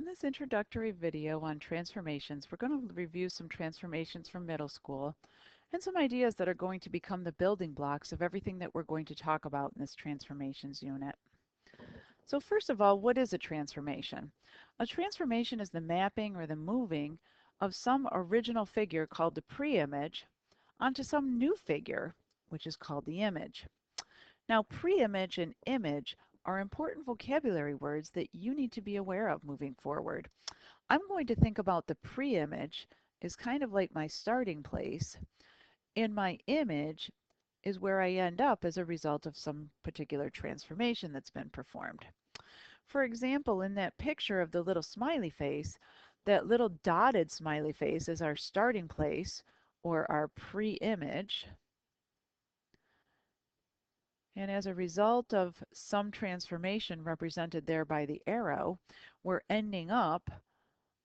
In this introductory video on transformations, we're going to review some transformations from middle school and some ideas that are going to become the building blocks of everything that we're going to talk about in this transformations unit. So first of all, what is a transformation? A transformation is the mapping or the moving of some original figure called the pre-image onto some new figure, which is called the image. Now, pre-image and image are important vocabulary words that you need to be aware of moving forward. I'm going to think about the pre-image as kind of like my starting place, and my image is where I end up as a result of some particular transformation that's been performed. For example, in that picture of the little smiley face, that little dotted smiley face is our starting place or our pre-image. And as a result of some transformation represented there by the arrow, we're ending up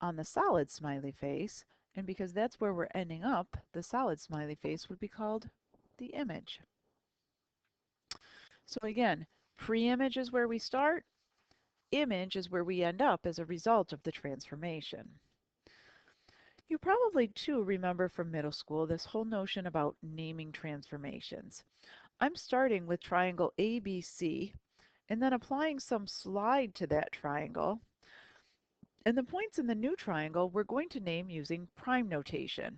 on the solid smiley face. And because that's where we're ending up, the solid smiley face would be called the image. So again, pre-image is where we start, image is where we end up as a result of the transformation. You probably too remember from middle school this whole notion about naming transformations. I'm starting with triangle ABC and then applying some slide to that triangle. And the points in the new triangle we're going to name using prime notation.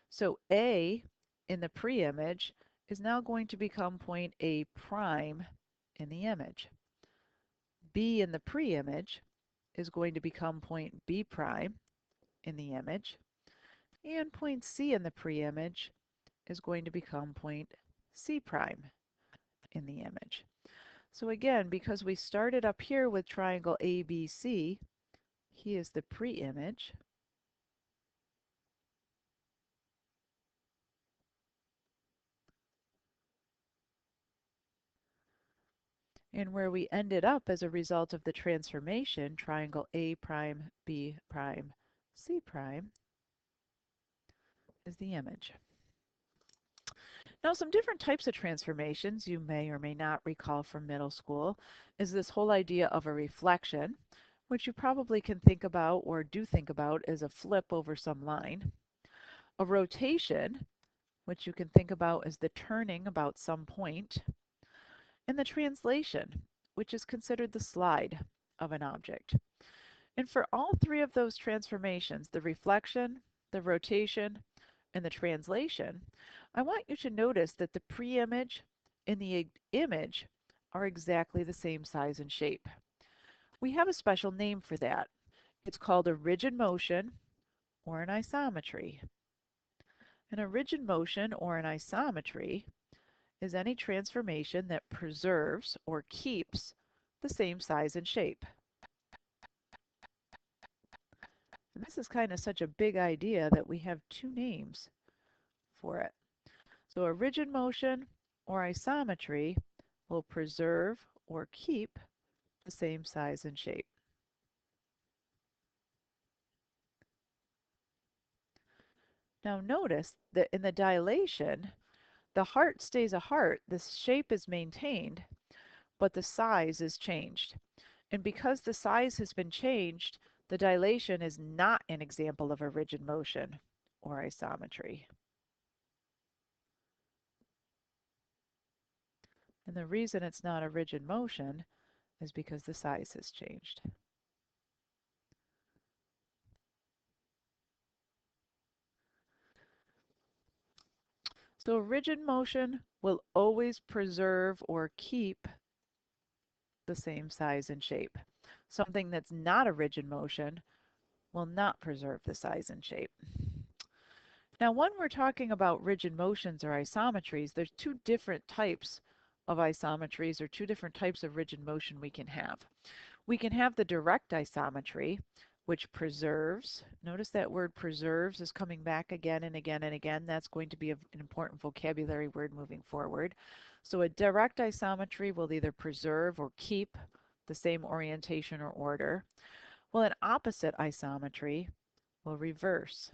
So A in the pre-image is now going to become point A prime in the image. B in the pre-image is going to become point B prime in the image. And point C in the pre-image is going to become point C prime in the image. So again, because we started up here with triangle ABC, he is the pre-image. And where we ended up as a result of the transformation, triangle A prime, B prime, C prime, is the image. Now, some different types of transformations you may or may not recall from middle school is this whole idea of a reflection, which you probably can think about or do think about as a flip over some line. A rotation, which you can think about as the turning about some point. And the translation, which is considered the slide of an object. And for all three of those transformations, the reflection, the rotation, and the translation, I want you to notice that the pre-image and the image are exactly the same size and shape. We have a special name for that. It's called a rigid motion or an isometry. And a rigid motion or an isometry is any transformation that preserves or keeps the same size and shape. And this is kind of such a big idea that we have two names for it. So a rigid motion or isometry will preserve or keep the same size and shape. Now notice that in the dilation, the heart stays a heart, the shape is maintained, but the size is changed. And because the size has been changed, the dilation is not an example of a rigid motion or isometry. And the reason it's not a rigid motion is because the size has changed. So rigid motion will always preserve or keep the same size and shape. Something that's not a rigid motion will not preserve the size and shape. Now, when we're talking about rigid motions or isometries, there's two different types of isometries or two different types of rigid motion we can have. We can have the direct isometry, which preserves. Notice that word preserves is coming back again and again and again. That's going to be an important vocabulary word moving forward. So a direct isometry will either preserve or keep the same orientation or order. Well, an opposite isometry will reverse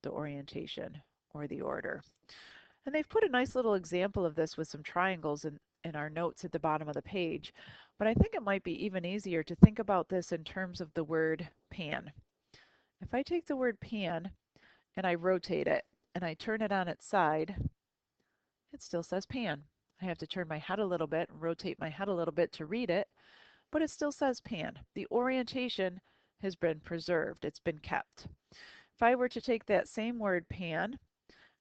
the orientation or the order. And they've put a nice little example of this with some triangles in our notes at the bottom of the page, but I think it might be even easier to think about this in terms of the word pan. If I take the word pan and I rotate it and I turn it on its side, it still says pan. I have to turn my head a little bit and rotate my head a little bit to read it, but it still says pan. The orientation has been preserved, it's been kept. If I were to take that same word pan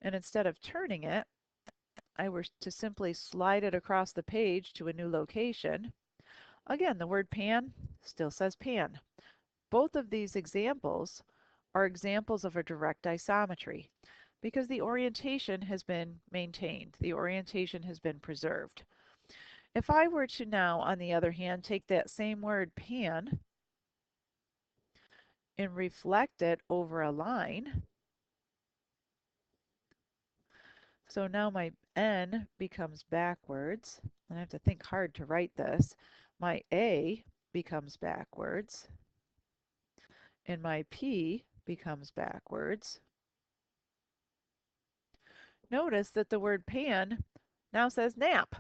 and instead of turning it, I were to simply slide it across the page to a new location, again, the word pan still says pan. Both of these examples are examples of a direct isometry because the orientation has been maintained, the orientation has been preserved. If I were to now, on the other hand, take that same word pan and reflect it over a line, so now my N becomes backwards, and I have to think hard to write this. My A becomes backwards, and my P becomes backwards. Notice that the word pan now says nap.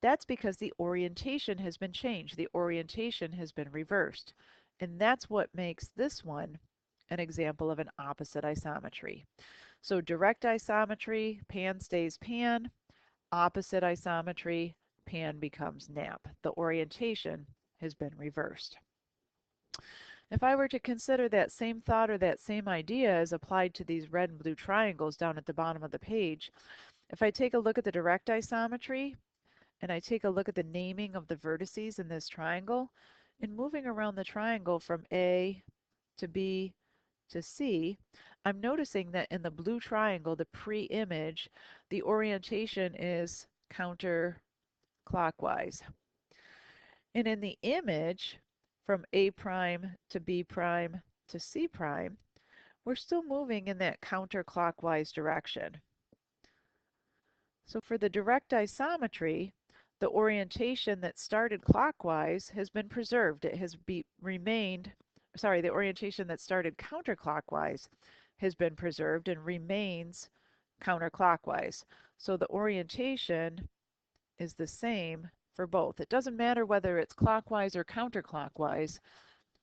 That's because the orientation has been changed. The orientation has been reversed. And that's what makes this one an example of an opposite isometry. So direct isometry, pan stays pan. Opposite isometry, pan becomes nap. The orientation has been reversed. If I were to consider that same thought or that same idea as applied to these red and blue triangles down at the bottom of the page, if I take a look at the direct isometry and I take a look at the naming of the vertices in this triangle, in moving around the triangle from A to B to C, I'm noticing that in the blue triangle, the pre-image, the orientation is counterclockwise. And in the image, from A prime to B prime to C prime, we're still moving in that counterclockwise direction. So for the direct isometry, the orientation that started clockwise has been preserved. It has remained, sorry, the orientation that started counterclockwise has been preserved and remains counterclockwise. So the orientation is the same for both. It doesn't matter whether it's clockwise or counterclockwise.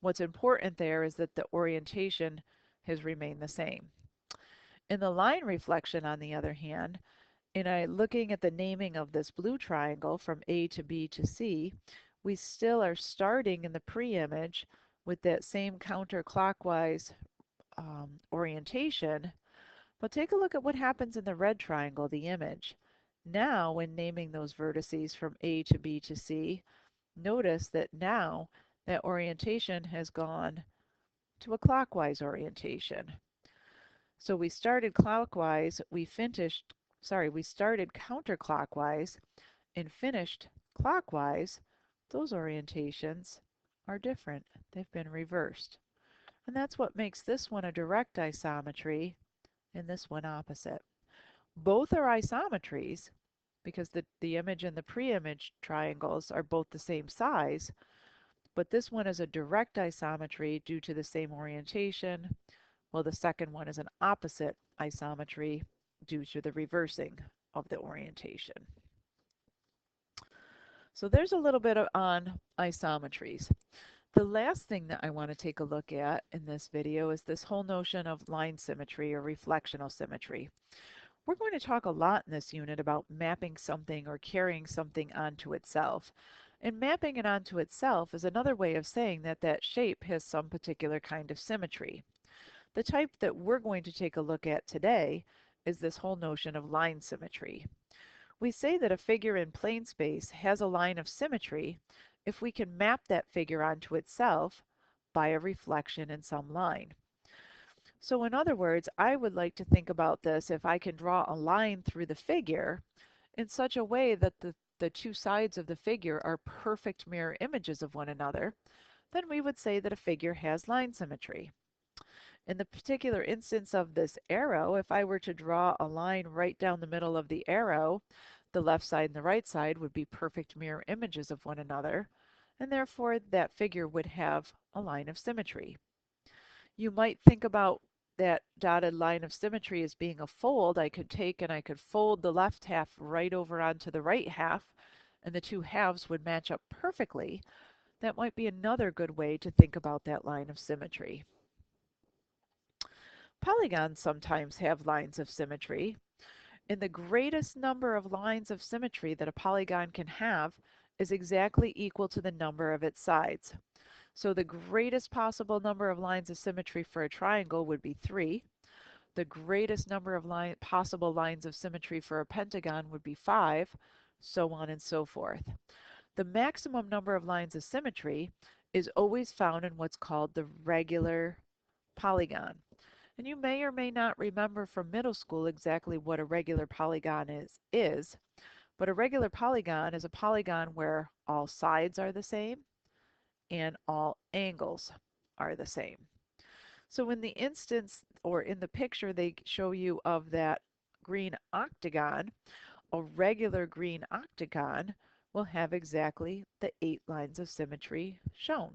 What's important there is that the orientation has remained the same. In the line reflection, on the other hand, looking at the naming of this blue triangle from A to B to C, we still are starting in the pre-image with that same counterclockwise orientation. But take a look at what happens in the red triangle, the image. Now, when naming those vertices from A to B to C, notice that now that orientation has gone to a clockwise orientation. So we started clockwise, we started counterclockwise and finished clockwise. Those orientations are different. They've been reversed. And that's what makes this one a direct isometry and this one opposite. Both are isometries because the image and the pre-image triangles are both the same size, but this one is a direct isometry due to the same orientation, while the second one is an opposite isometry due to the reversing of the orientation. So there's a little bit on isometries. The last thing that I want to take a look at in this video is this whole notion of line symmetry or reflectional symmetry. We're going to talk a lot in this unit about mapping something or carrying something onto itself. And mapping it onto itself is another way of saying that that shape has some particular kind of symmetry. The type that we're going to take a look at today is this whole notion of line symmetry. We say that a figure in plane space has a line of symmetry if we can map that figure onto itself by a reflection in some line. So in other words, I would like to think about this if I can draw a line through the figure in such a way that the two sides of the figure are perfect mirror images of one another, then we would say that a figure has line symmetry. In the particular instance of this arrow, if I were to draw a line right down the middle of the arrow, the left side and the right side would be perfect mirror images of one another, and therefore that figure would have a line of symmetry. You might think about that dotted line of symmetry as being a fold, I could take and I could fold the left half right over onto the right half, and the two halves would match up perfectly. That might be another good way to think about that line of symmetry. Polygons sometimes have lines of symmetry, and the greatest number of lines of symmetry that a polygon can have is exactly equal to the number of its sides. So the greatest possible number of lines of symmetry for a triangle would be 3. The greatest number of possible lines of symmetry for a pentagon would be 5, so on and so forth. The maximum number of lines of symmetry is always found in what's called the regular polygon. And you may or may not remember from middle school exactly what a regular polygon is, but a regular polygon is a polygon where all sides are the same and all angles are the same. So in the instance or in the picture they show you of that green octagon, a regular green octagon will have exactly the 8 lines of symmetry shown.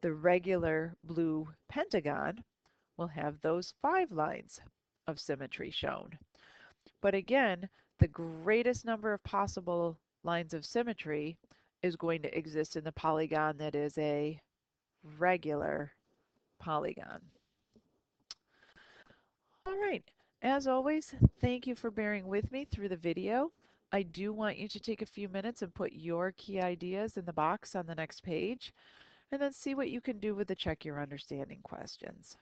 The regular blue pentagon will have those 5 lines of symmetry shown. But again, the greatest number of possible lines of symmetry is going to exist in the polygon that is a regular polygon. All right, as always, thank you for bearing with me through the video. I do want you to take a few minutes and put your key ideas in the box on the next page, and then see what you can do with the check your understanding questions.